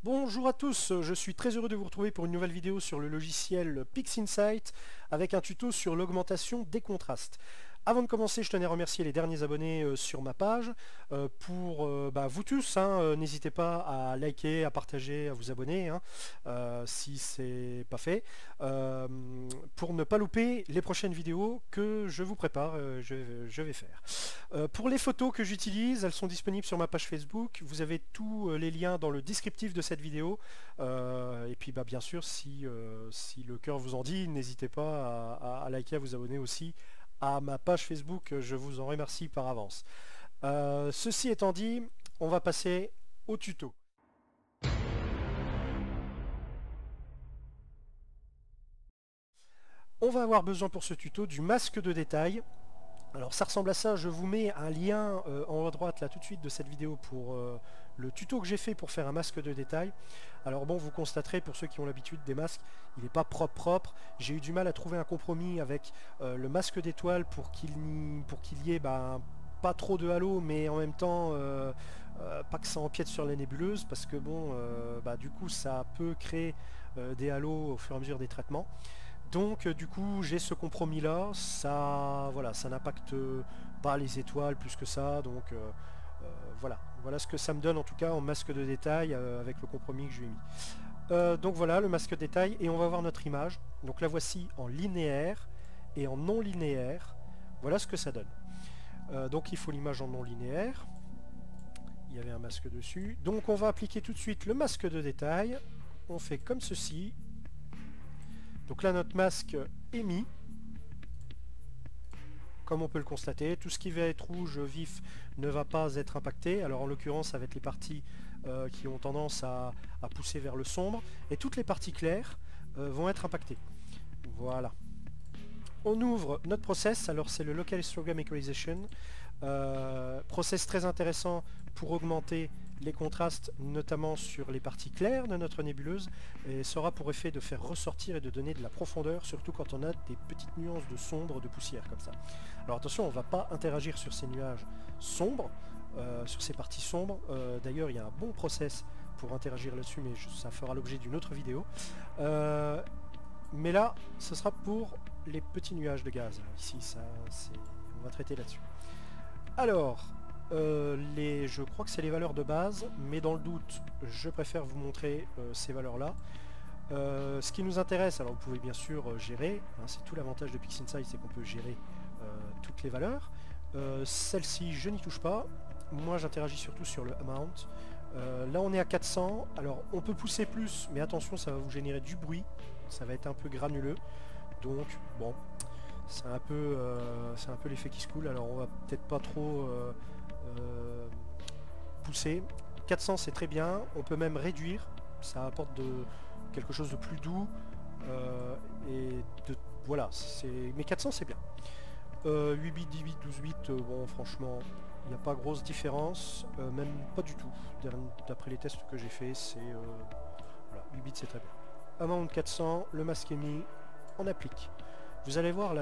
Bonjour à tous, je suis très heureux de vous retrouver pour une nouvelle vidéo sur le logiciel PixInsight avec un tuto sur l'augmentation des contrastes. Avant de commencer, je tenais à remercier les derniers abonnés sur ma page. Pour vous tous, n'hésitez pas à liker, à partager, à vous abonner si c'est pas fait, pour ne pas louper les prochaines vidéos que je vous prépare, je vais faire. Pour les photos que j'utilise, elles sont disponibles sur ma page Facebook. Vous avez tous les liens dans le descriptif de cette vidéo. Et puis bien sûr, si le cœur vous en dit, n'hésitez pas à liker, à vous abonner aussi à ma page Facebook, je vous en remercie par avance. Ceci étant dit, on va passer au tuto. On va avoir besoin pour ce tuto du masque de détail. Alors ça ressemble à ça, je vous mets un lien en haut à droite là tout de suite de cette vidéo pour le tuto que j'ai fait pour faire un masque de détail. Alors bon, vous constaterez pour ceux qui ont l'habitude des masques, il n'est pas propre. J'ai eu du mal à trouver un compromis avec le masque d'étoile pour qu'il y ait pas trop de halo, mais en même temps pas que ça empiète sur la nébuleuse, parce que bon, du coup ça peut créer des halos au fur et à mesure des traitements. Donc du coup j'ai ce compromis là, ça n'impacte pas les étoiles plus que ça, donc voilà ce que ça me donne en tout cas en masque de détail avec le compromis que je lui ai mis. Donc voilà le masque de détail, et on va voir notre image. Donc la voici en linéaire et en non linéaire. Voilà ce que ça donne. Donc il faut l'image en non linéaire. Il y avait un masque dessus. Donc on va appliquer tout de suite le masque de détail. On fait comme ceci. Donc là notre masque est mis. Comme on peut le constater, tout ce qui va être rouge vif ne va pas être impacté. Alors en l'occurrence ça va être les parties qui ont tendance à pousser vers le sombre. Et toutes les parties claires vont être impactées. Voilà. On ouvre notre process, alors c'est le Local Histogram Equalization. Process très intéressant pour augmenter les contrastes, notamment sur les parties claires de notre nébuleuse, et ça aura pour effet de faire ressortir et de donner de la profondeur, surtout quand on a des petites nuances de sombre, de poussière comme ça. Alors attention, on ne va pas interagir sur ces nuages sombres, sur ces parties sombres. D'ailleurs, il y a un bon process pour interagir là-dessus, mais ça fera l'objet d'une autre vidéo. Mais là, ce sera pour les petits nuages de gaz. Ici, on va traiter là-dessus. Alors, je crois que c'est les valeurs de base, mais dans le doute, je préfère vous montrer ces valeurs-là. Ce qui nous intéresse, alors vous pouvez bien sûr gérer, c'est tout l'avantage de PixInsight, c'est qu'on peut gérer toutes les valeurs. Celle-ci, je n'y touche pas. Moi, j'interagis surtout sur le amount. Là, on est à 400. Alors, on peut pousser plus, mais attention, ça va vous générer du bruit. Ça va être un peu granuleux. Donc, bon, c'est un peu l'effet qui se coule. Alors, on va peut-être pas trop pousser. 400, c'est très bien. On peut même réduire. Ça apporte quelque chose de plus doux. Voilà, mais 400, c'est bien. 8 bits, 10 bits, 12 bits, bon, franchement, il n'y a pas grosse différence, même pas du tout. D'après les tests que j'ai fait, c'est voilà, 8 bits c'est très bien. Amount 400, le masque est mis, on applique. Vous allez voir,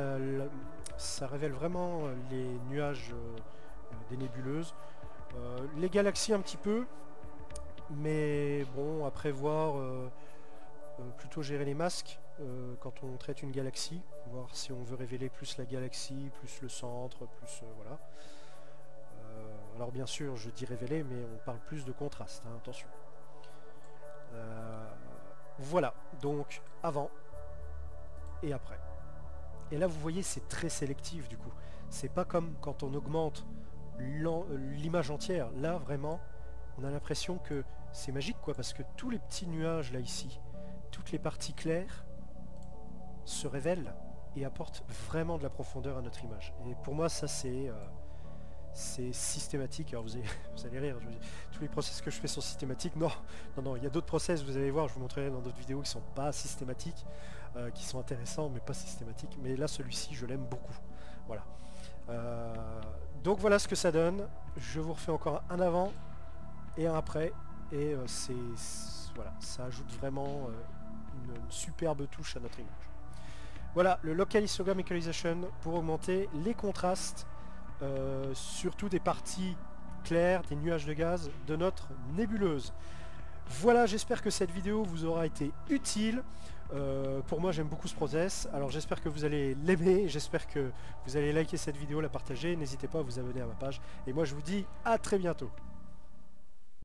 ça révèle vraiment les nuages des nébuleuses. Les galaxies un petit peu, mais bon, à prévoir, plutôt gérer les masques quand on traite une galaxie, voir si on veut révéler plus la galaxie, plus le centre, plus voilà. Alors bien sûr, je dis révéler, mais on parle plus de contraste, attention. Voilà, donc avant et après. Et là, vous voyez, c'est très sélectif du coup. C'est pas comme quand on augmente l'image entière. Là, vraiment, on a l'impression que c'est magique, quoi, parce que tous les petits nuages là ici, toutes les parties claires se révèlent et apportent vraiment de la profondeur à notre image. Et pour moi, ça c'est systématique. Alors vous allez rire, tous les process que je fais sont systématiques. Non, il y a d'autres process, vous allez voir, je vous montrerai dans d'autres vidéos qui sont pas systématiques, qui sont intéressants mais pas systématiques. Mais là, celui-ci, je l'aime beaucoup. Voilà. Donc voilà ce que ça donne. Je vous refais encore un avant et un après. Et voilà, ça ajoute vraiment une superbe touche à notre image. Voilà, le Local Histogram Equalization pour augmenter les contrastes, surtout des parties claires, des nuages de gaz de notre nébuleuse. Voilà, j'espère que cette vidéo vous aura été utile. Pour moi, j'aime beaucoup ce process. Alors j'espère que vous allez l'aimer, j'espère que vous allez liker cette vidéo, la partager. N'hésitez pas à vous abonner à ma page. Et moi, je vous dis à très bientôt.